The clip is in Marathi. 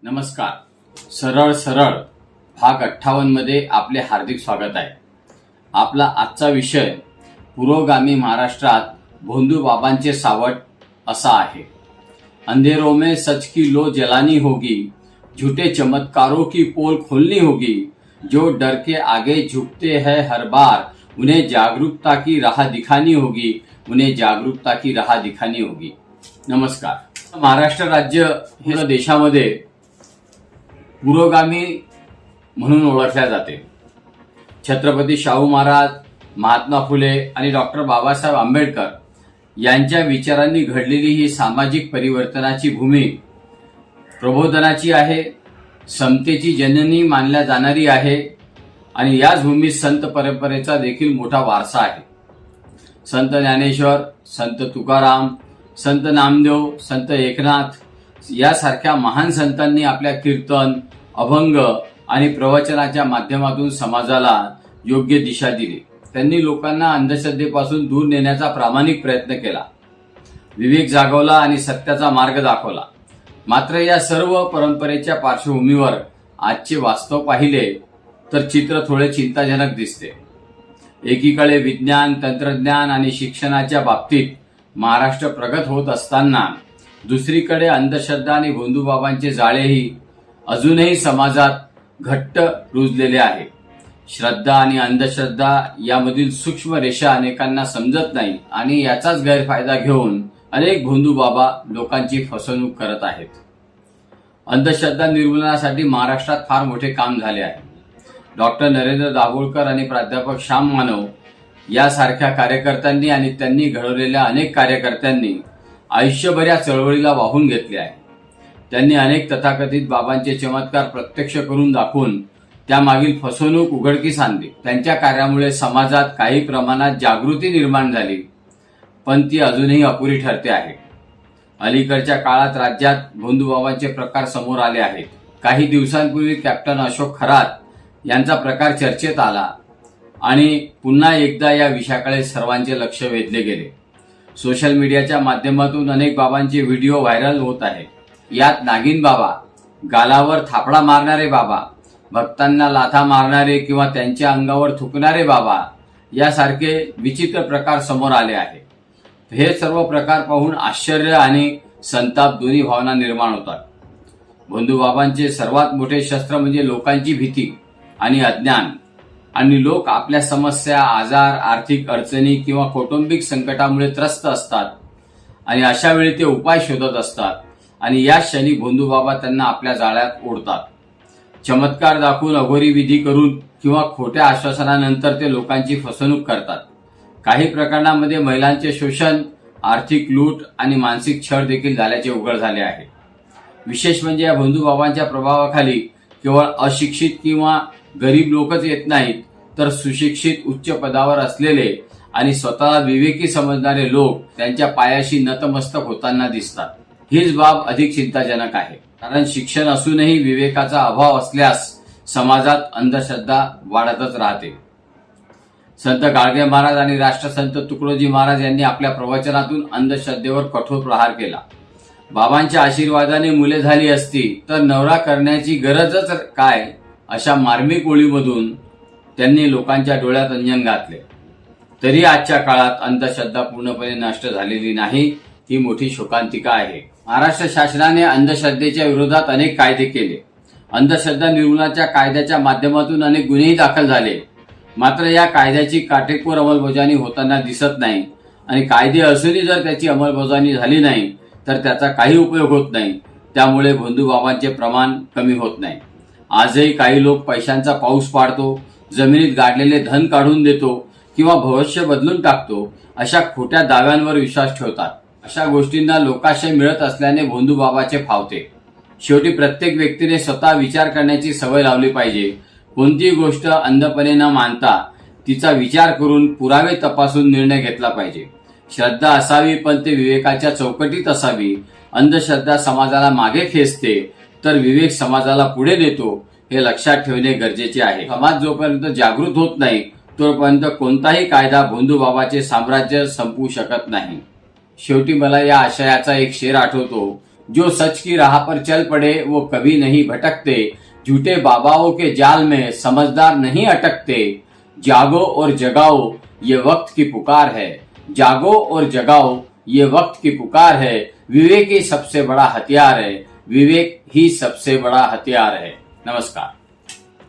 नमस्कार. सरळ सरळ भाग 58 मध्ये आपले हार्दिक स्वागत आहे. आपला आजचा विषय पुरोगामी महाराष्ट्रात भोंदू बाबांचे सावट असा आहे. अंधेरों में सच की लो जलानी होगी, झूठे चमत्कारों की पोल खोलनी होगी. जो डर के आगे झुकते हैं हर बार, उन्हें जागरूकता की राह दिखानी होगी, उन्हें जागरूकता की राह दिखानी होगी. नमस्कार. महाराष्ट्र राज्य हे देशामध्ये पुरोगामी म्हणून ओळखल्या जाते. छत्रपती शाहू महाराज, महात्मा फुले आणि डॉक्टर बाबासाहेब आंबेडकर यांच्या विचारांनी घडलेली ही सामाजिक परिवर्तनाची भूमी प्रबोधनाची आहे, समतेची जननी मानल्या जाणारी आहे आणि याच भूमीत संत परंपरेचा देखील मोठा वारसा आहे. संत ज्ञानेश्वर, संत तुकाराम, संत नामदेव, संत एकनाथ यासारख्या महान संतांनी आपल्या कीर्तन, अभंग आणि प्रवचनाच्या माध्यमातून समाजाला योग्य दिशा दिली. त्यांनी लोकांना अंधश्रद्धेपासून दूर नेण्याचा प्रामाणिक प्रयत्न केला, विवेक जागवला आणि सत्याचा मार्ग दाखवला. मात्र या सर्व परंपरेच्या पार्श्वभूमीवर आजचे वास्तव पाहिले तर चित्र थोडे चिंताजनक दिसते. एकीकडे विज्ञान, तंत्रज्ञान आणि शिक्षणाच्या बाबतीत महाराष्ट्र प्रगत होत असताना दुसरीकडे अंधश्रद्धा आणि भोंदूबाबांचे जाळेही अजूनही समाजात घट्ट रुजलेले आहे. श्रद्धा आणि अंधश्रद्धा यामधील सूक्ष्म रेषा अनेकांना समजत नाही आणि याचाच गैरफायदा घेऊन अनेक भोंदूबाबा लोकांची फसवणूक करत आहेत. अंधश्रद्धा निर्मूलनासाठी महाराष्ट्रात फार मोठे काम झाले आहे. डॉक्टर नरेंद्र दाभोळकर आणि प्राध्यापक श्याम मानव यासारख्या कार्यकर्त्यांनी आणि त्यांनी घडवलेल्या अनेक कार्यकर्त्यांनी आयुष्यभर या चळवळीला वाहून घेतले आहे. त्यांनी अनेक तथाकथित बाबांचे चमत्कार प्रत्यक्ष करून दाखवून त्यामागील फसवणूक उघडकीस आणली. त्यांच्या कार्यामुळे समाजात काही प्रमाणात जागृती निर्माण झाली, पण ती अजूनही अपुरी ठरते आहे. अलीकडच्या काळात राज्यात भोंदूबाबांचे प्रकार समोर आले आहेत. काही दिवसांपूर्वी कॅप्टन अशोक खरात यांचा प्रकार चर्चेत आला आणि पुन्हा एकदा या विषयाकडे सर्वांचे लक्ष वेधले गेले. सोशल मीडियाच्या माध्यमातून अनेक बाबांचे व्हिडिओ व्हायरल होत आहेत. यात नागिन बाबा, गालावर थापडा मारणारे बाबा, भक्तांना लाथा मारणारे किंवा त्यांच्या अंगावर थुकणारे बाबा यासारखे विचित्र प्रकार समोर आले आहेत. हे सर्व प्रकार पाहून आश्चर्य आणि संताप दोन्ही भावना निर्माण होतात. भोंदूबाबांचे सर्वात मोठे शस्त्र म्हणजे लोकांची भीती आणि अज्ञान, आणि लोक आपल्या समस्या, आजार, आर्थिक अडचणी किंवा कौटुंबिक संकटामुळे त्रस्त असतात आणि अशा वेळी ते उपाय शोधत असतात आणि या क्षणी भोंदूबाबा त्यांना आपल्या जाळ्यात ओढतात. चमत्कार दाखवून, अघोरी विधी करून किंवा खोट्या आश्वासनानंतर ते लोकांची फसवणूक करतात. काही प्रकरणांमध्ये महिलांचे शोषण, आर्थिक लूट आणि मानसिक छळ देखील झाल्याचे उघड झाले आहे. विशेष म्हणजे या भोंदूबाबांच्या प्रभावाखाली केवळ अशिक्षित किंवा गरीब लोकच येत नाहीत, तर सुशिक्षित, उच्च पदावर असलेले आणि स्वतःला विवेकी समजणारे लोक त्यांच्या पायाशी नतमस्तक होताना दिसतात. हीच बाब अधिक चिंताजनक आहे, कारण शिक्षण असूनही विवेकाचा अभाव असल्यास समाजात अंधश्रद्धा वाढतच राहते. संत गाडगे महाराज आणि राष्ट्रसंत तुकडोजी महाराज यांनी आपल्या प्रवचनातून अंधश्रद्धेवर कठोर प्रहार केला. बाबांच्या आशीर्वादाने मुले झाली असती तर नवरा करण्याची गरजच काय, अशा मार्मिक ओळीमधून त्यांनी लोकांच्या डोळ्यात अंजन घातले. तरी आजच्या काळात अंधश्रद्धा पूर्णपणे नष्ट झालेली नाही, ही मोठी शोकांतिका आहे. महाराष्ट्र शासनाने अंधश्रद्धेच्या विरोधात अनेक कायदे केले. अंधश्रद्धा निर्मूलनाच्या कायद्याच्या माध्यमातून अनेक गुन्हेही दाखल झाले. मात्र या कायद्याची काटेकोर अंमलबजावणी होताना दिसत नाही आणि कायदे असूनही जर त्याची अंमलबजावणी झाली नाही तर त्याचा काही उपयोग होत नाही. त्यामुळे भोंदूबाबांचे प्रमाण कमी होत नाही. आजही काही लोक पैशांचा पाऊस पाडतो, जमिनीत गाडलेले धन काढून देतो किंवा भविष्य बदलून टाकतो अशा खोट्या दाव्यांवर विश्वास ठेवतात. अशा गोष्टींना लोकाशय मिळत असल्याने भोंदूबाबाचे फावते. शेवटी प्रत्येक व्यक्तीने स्वतः विचार करण्याची सवय लावली पाहिजे. कोणतीही गोष्ट अंधपणे न मानता तिचा विचार करून पुरावे तपासून निर्णय घेतला पाहिजे. श्रद्धा असावी, पण ते विवेकाच्या चौकटीत असावी. अंधश्रद्धा समाजाला मागे खेचते तर विवेक समाजाला पुढे नेतो, हे लक्षात ठेवणे गरजेचे आहे. समाज जोपर्यंत जागृत होत नाही तोपर्यंत कोणताही कायदा भोंदूबाबाचे साम्राज्य संपवू शकत नाही. शेवटी मला या आशयाचा एक शेर आठवतो, जो सच की राह पर चल पड़े वो कभी नहीं भटकते, झूठे बाबाओं के जाल में समझदार नहीं अटकते। जागो और जगाओ ये वक्त की पुकार है, जागो और जगाओ ये वक्त की पुकार है। विवेक ही सबसे बड़ा हथियार है, विवेक ही सबसे बड़ा हथियार है। नमस्कार।